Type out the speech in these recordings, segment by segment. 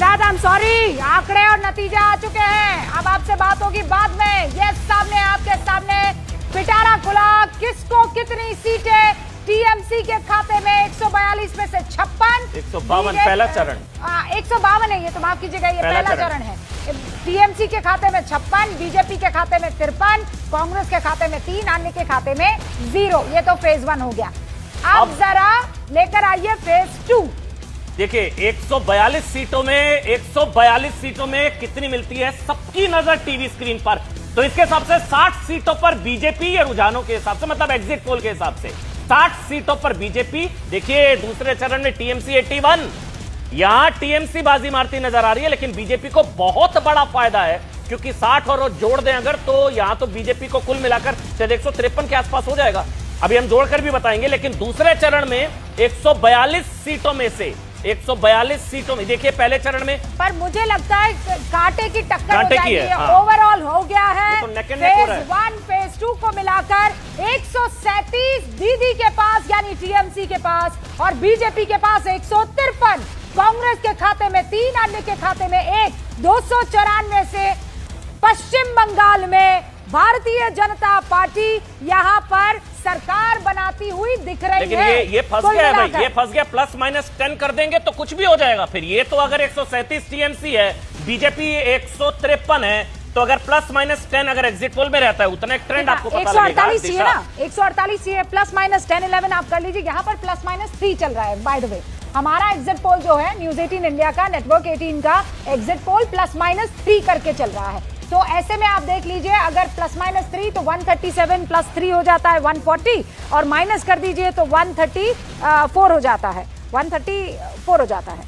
Siddharth, I am sorry, आंकड़े और नतीजे आ चुके हैं। अब आपसे बात होगी बाद में। ये सामने आपके सामने पिटारा खुला, किसको कितनी सीटें। टीएमसी के खाते में 142 में से 56, 152 पहला चरण। 152 है ये, तो माफ कीजिएगा, ये पहला चरण है। टीएमसी के खाते में 56, बीजेपी के खाते में 53, कांग्रेस के खाते में 3, अन्य के खाते में 0। ये तो फेज 1 हो गया। अब जरा लेकर आइए फेज 2। देखिए 142 सीटों में कितनी मिलती है, सबकी नजर टीवी स्क्रीन पर। तो इसके हिसाब से 60 सीटों पर बीजेपी, या रुझानों के हिसाब से, मतलब एग्जिट पोल के हिसाब से 60 सीटों पर बीजेपी। देखिए दूसरे चरण में टीएमसी 81, यहां टीएमसी बाजी मारती नजर आ रही है, लेकिन बीजेपी को बहुत बड़ा फायदा है, क्योंकि 60 और जोड़ दें अगर, तो यहां तो बीजेपी को कुल मिलाकर शायद 153 के आसपास हो जाएगा। अभी हम जोड़कर भी बताएंगे। लेकिन दूसरे चरण में 142 सीटों में से 142 सीटों में, देखिए पहले चरण में, पर मुझे लगता है कांटे की टक्कर हो जाएगी। हाँ। ओवरऑल हो गया है, तो फेज 1 फेज 2 को मिलाकर 137 दीदी के पास यानी टीएमसी के पास, और बीजेपी के पास 153, कांग्रेस के खाते में 3, अन्य के खाते में 1। 294 से पश्चिम बंगाल में भारतीय जनता पार्टी यहां पर सरकार बनाती हुई दिख रही लेकिन है। ये फंस गया है भाई, ये फंस गया। ±10 कर देंगे तो कुछ भी हो जाएगा फिर। ये तो अगर 137 टीएमसी है, बीजेपी 153 है, तो अगर ±10 अगर एग्जिट पोल में रहता है, उतना एक ट्रेंड आपको पता लगेगा। 148 चाहिए ना, 148 चाहिए, ±10, 11 आप कर लीजिए। यहाँ पर ±3 चल रहा है। बाय द वे, हमारा एग्जिट पोल जो है न्यूज 18 इंडिया का, नेटवर्क 18 का एग्जिट पोल +-3 करके चल रहा है। तो ऐसे में आप देख लीजिए, अगर +-3 तो 137 +3 हो जाता है 140, और माइनस कर दीजिए तो 134 हो जाता है, 134 हो जाता है,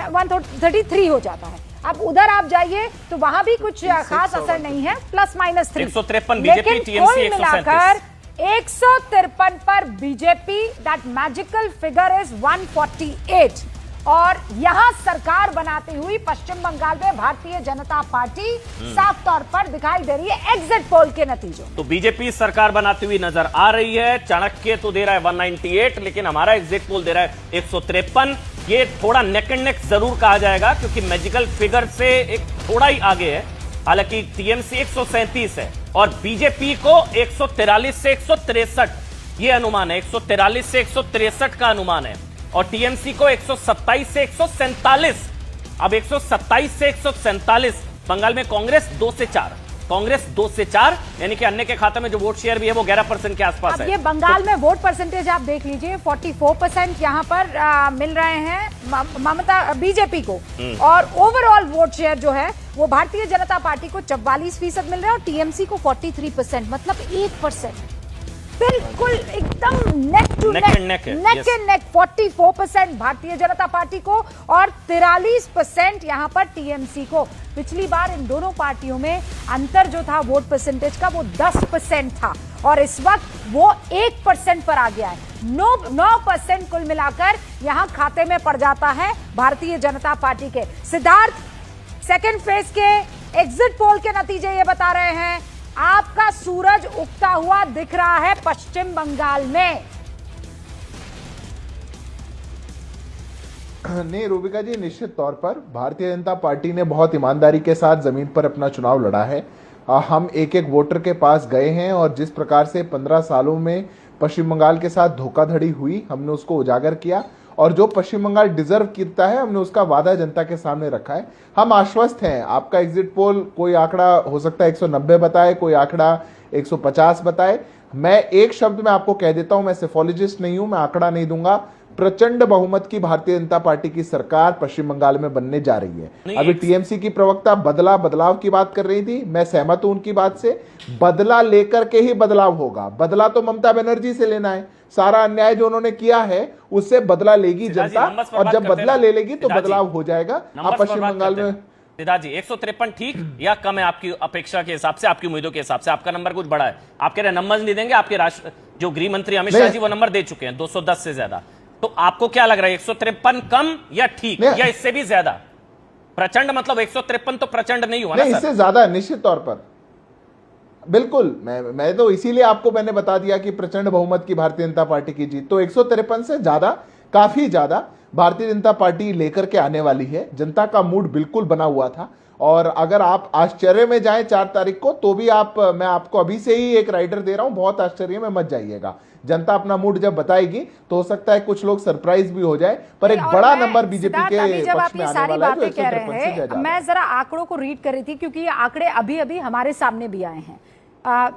133 हो जाता है। अब उधर आप जाइए तो वहां भी कुछ खास असर नहीं है, +-3। 153 बीजेपी, टीएमसी 137, 153 पर BJP, that magical figure is 148। और यहां सरकार बनाती हुई पश्चिम बंगाल में भारतीय जनता पार्टी साफ तौर पर दिखाई दे रही है एग्जिट पोल के नतीजों। तो बीजेपी सरकार बनाती हुई नजर आ रही है। चाणक्य तो दे रहा है 198, लेकिन हमारा एग्जिट पोल दे रहा है 153। ये थोड़ा नेक एंड नेक जरूर कहा जाएगा, क्योंकि मैजिकल फिगर से एक थोड़ा ही आगे है। हालांकि टीएमसी 137 है और बीजेपी को 143 से 163 ये अनुमान है, 143 से 163 का अनुमान है, और टीएमसी को 127 से 147। अब 127 से 147 बंगाल में कांग्रेस 2 से 4, कांग्रेस 2 से 4, यानी कि अन्य के खाते में जो वोट शेयर भी है वो 11% के आसपास है। ये बंगाल में वोट परसेंटेज आप देख लीजिए, 44% यहां पर मिल रहे हैं ममता बीजेपी को, और ओवरऑल वोट शेयर जो है वो भारतीय जनता पार्टी को 44% मिल रहा है और टीएमसी को 43%, मतलब 1%। बिल्कुल एकदम neck to neck and neck. 44% Bharatiya Janata party को और 43% यहां पर टीएमसी को। पिछली बार इन दोनों पार्टियों में अंतर जो था वोट परसेंटेज का वो 10% था, और इस वक्त वो 1% पर आ गया है। 9% कुल मिलाकर यहां खाते में पड़ जाता है भारतीय जनता पार्टी के। सिद्धार्थ, सेकेंड फेज के एग्जिट पोल के नतीजे ये बता रहे हैं, आपका सूरज उगता हुआ दिख रहा है पश्चिम बंगाल में। नहीं रूबिका जी, निश्चित तौर पर भारतीय जनता पार्टी ने बहुत ईमानदारी के साथ जमीन पर अपना चुनाव लड़ा है। हम एक एक वोटर के पास गए हैं और जिस प्रकार से 15 सालों में पश्चिम बंगाल के साथ धोखाधड़ी हुई, हमने उसको उजागर किया, और जो पश्चिम बंगाल डिजर्व करता है हमने उसका वादा जनता के सामने रखा है। हम आश्वस्त हैं। आपका एग्जिट पोल कोई आंकड़ा हो सकता है 190 बताए, कोई आंकड़ा 150 बताए। मैं एक शब्द में आपको कह देता हूं, मैं सेफोलॉजिस्ट नहीं हूं, मैं आंकड़ा नहीं दूंगा। प्रचंड बहुमत की भारतीय जनता पार्टी की सरकार पश्चिम बंगाल में बनने जा रही है। अभी टीएमसी की प्रवक्ता बदलाव की बात कर रही थी, मैं सहमत हूं उनकी बात से। बदला लेकर के ही बदलाव होगा। बदला तो ममता बनर्जी से लेना है, सारा अन्याय जो उन्होंने किया है उससे बदला लेगी जनता, और जब बदला ले लेगी तो बदलाव हो जाएगा। आप पश्चिम बंगाल में सिद्धार्थ जी 153 ठीक या कम है आपकी अपेक्षा के हिसाब से, आपकी उम्मीदों के हिसाब से? आपका नंबर कुछ बड़ा है, आप कह रहे हैं नंबर नहीं देंगे, आपके राष्ट्र जो गृह मंत्री अमित शाह जी वो नंबर दे चुके हैं 210 से ज्यादा। तो आपको क्या लग रहा है, 153 कम या ठीक या इससे भी ज्यादा? प्रचंड मतलब 153 तो प्रचंड नहीं हुआ ना सर? इससे ज्यादा निश्चित तौर पर, बिल्कुल। मैं तो इसीलिए आपको मैंने बता दिया कि प्रचंड बहुमत की भारतीय जनता पार्टी की जीत, तो 153 से ज्यादा, काफी ज्यादा। भारतीय जनता पार्टी लेकर के आने वाली है। जनता का मूड बिल्कुल बना हुआ था और अगर आप आश्चर्य में जाएं 4 तारीख को तो भी मैं आपको अभी से ही एक राइडर दे रहा हूं, बहुत आश्चर्य में मत जाइएगा। जनता अपना मूड जब बताएगी तो हो सकता है कुछ लोग सरप्राइज भी हो जाए, पर एक बड़ा नंबर बीजेपी के पक्ष में आने वाला है। कह रहे हैं, मैं जरा आंकड़ों को रीड कर रही थी क्योंकि ये आंकड़े अभी अभी हमारे सामने भी आए हैं।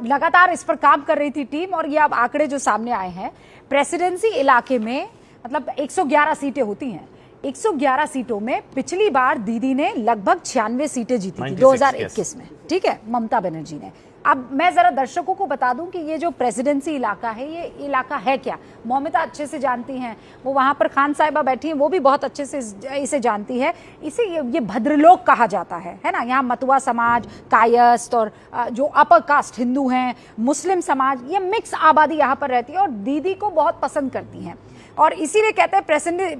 लगातार इस पर काम कर रही थी टीम और ये अब आंकड़े जो सामने आए हैं, प्रेसिडेंसी इलाके में मतलब 111 सीटें होती हैं। 111 सीटों में पिछली बार दीदी ने लगभग 96 सीटें जीती थी 2021 में, ठीक है, ममता बनर्जी ने। अब मैं जरा दर्शकों को बता दूं कि ये जो प्रेसिडेंसी इलाका है, ये इलाका है क्या। मौमिता अच्छे से जानती हैं, वो वहां पर खान साहिबा बैठी हैं, वो भी बहुत अच्छे से इसे जानती है। इसे ये भद्रलोक कहा जाता है ना। यहाँ मतुआ समाज, कायस्थ और जो अपर कास्ट हिंदू हैं, मुस्लिम समाज, ये मिक्स आबादी यहाँ पर रहती है और दीदी को बहुत पसंद करती हैं। और इसीलिए कहते हैं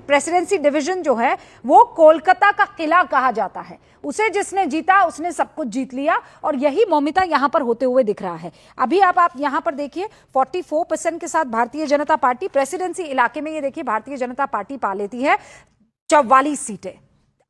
प्रेसिडेंसी डिवीजन जो है वो कोलकाता का किला कहा जाता है। उसे जिसने जीता उसने सब कुछ जीत लिया और यही मौमिता यहां पर होते हुए दिख रहा है। अभी आप यहां पर देखिए 44% के साथ भारतीय जनता पार्टी प्रेसिडेंसी इलाके में, ये देखिए भारतीय जनता पार्टी पा लेती है 44 सीटें,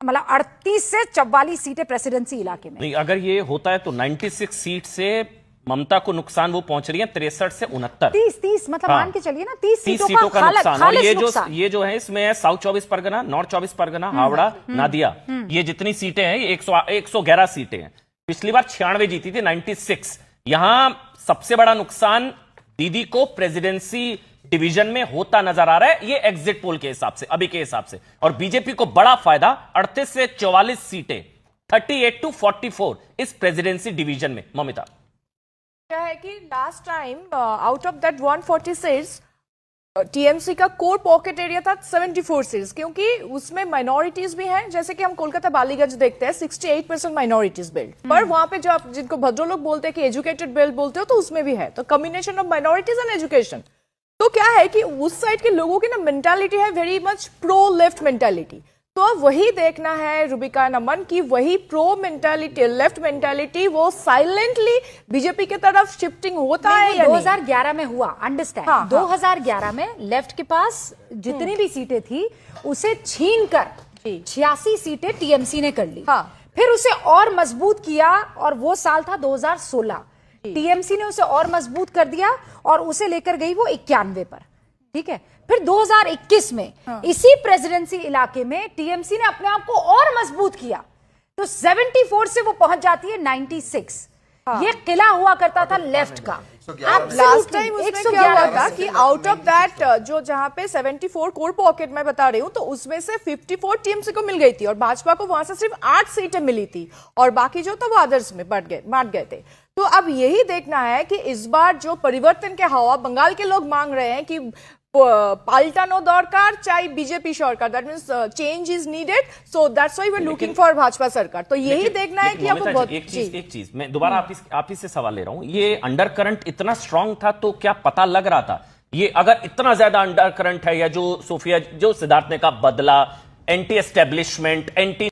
मतलब 38 से 44 सीटें प्रेसिडेंसी इलाके में। नहीं, अगर ये होता है तो 96 सीट से ममता को नुकसान वो पहुंच रही है 63 से 69। 30 मतलब मान के चलिए ना 30 सीटों का नुकसान। और ये जो है इसमें है साउथ 24 परगना, नॉर्थ 24 परगना, हावड़ा, नादिया, ये जितनी सीटें हैं ये 111 सीटें हैं। पिछली बार 96 जीती थी, 96। यहां सबसे बड़ा नुकसान दीदी को प्रेसिडेंसी डिवीजन में होता नजर आ रहा है, ये एग्जिट पोल के हिसाब से, अभी के हिसाब से। और बीजेपी को बड़ा फायदा 38 से 44 सीटें, 38 to 44 इस प्रेसिडेंसी डिवीजन में। ममिता क्या है कि last time out of that 140 seats TMC का कोर पॉकेट एरिया था 74 सीट्स, क्योंकि उसमें माइनॉरिटीज भी हैं। जैसे कि हम कोलकाता बालीगंज देखते हैं 68% माइनॉरिटीज बेल्ट, पर वहां पे जो आप जिनको भद्रो लोग बोलते हैं कि एजुकेटेड बेल्ट बोलते हो, तो उसमें भी है। तो combination of minorities and education. तो क्या है कि उस साइड के लोगों की ना मेंटालिटी है very much pro left mentality. तो अब वही देखना है रुबिका नमन की वही प्रो मेंटालिटी, लेफ्ट मेंटालिटी वो साइलेंटली बीजेपी की तरफ शिफ्टिंग होता है या 2011 में हुआ, अंडरस्टैंड। हाँ, 2011 में लेफ्ट के पास जितनी भी सीटें थी उसे छीनकर 86 सीटें टीएमसी ने कर ली। हाँ, फिर उसे और मजबूत किया और वो साल था 2016। टीएमसी ने उसे और मजबूत कर दिया और उसे लेकर गई वो 91 पर, ठीक है। फिर 2021 में इसी प्रेसिडेंसी इलाके में टीएमसी ने अपने आप को और मजबूत किया, तो 74 से वो पहुंच जाती है 96। ये किला हुआ करता था लेफ्ट का। अब लास्ट टाइम उसमें क्या हुआ था कि आउट ऑफ दैट जो जहां पे 74 कोर पॉकेट मैं बता रही हूं, तो उसमें से 54 टीएमसी को मिल गई थी और भाजपा को वहां से सिर्फ 8 सीटें मिली थी और बाकी जो था वो अदर्स में बांट गए थे। तो अब यही देखना है कि इस बार जो परिवर्तन के हवा बंगाल के लोग मांग रहे हैं कि पाल्टानो दरकार चाहे बीजेपी सरकार, that means change is needed, so that's why we are looking for Bhajpa सरकार। तो यही देखना है कि अब बहुत एक चीज मैं दोबारा आप ही से सवाल ले रहा हूं, ये अंडर करंट इतना स्ट्रांग था तो क्या पता लग रहा था ये अगर इतना ज्यादा अंडर करंट है, या जो सोफिया जो सिद्धार्थ ने कहा बदला, एंटी एस्टेब्लिशमेंट, एंटी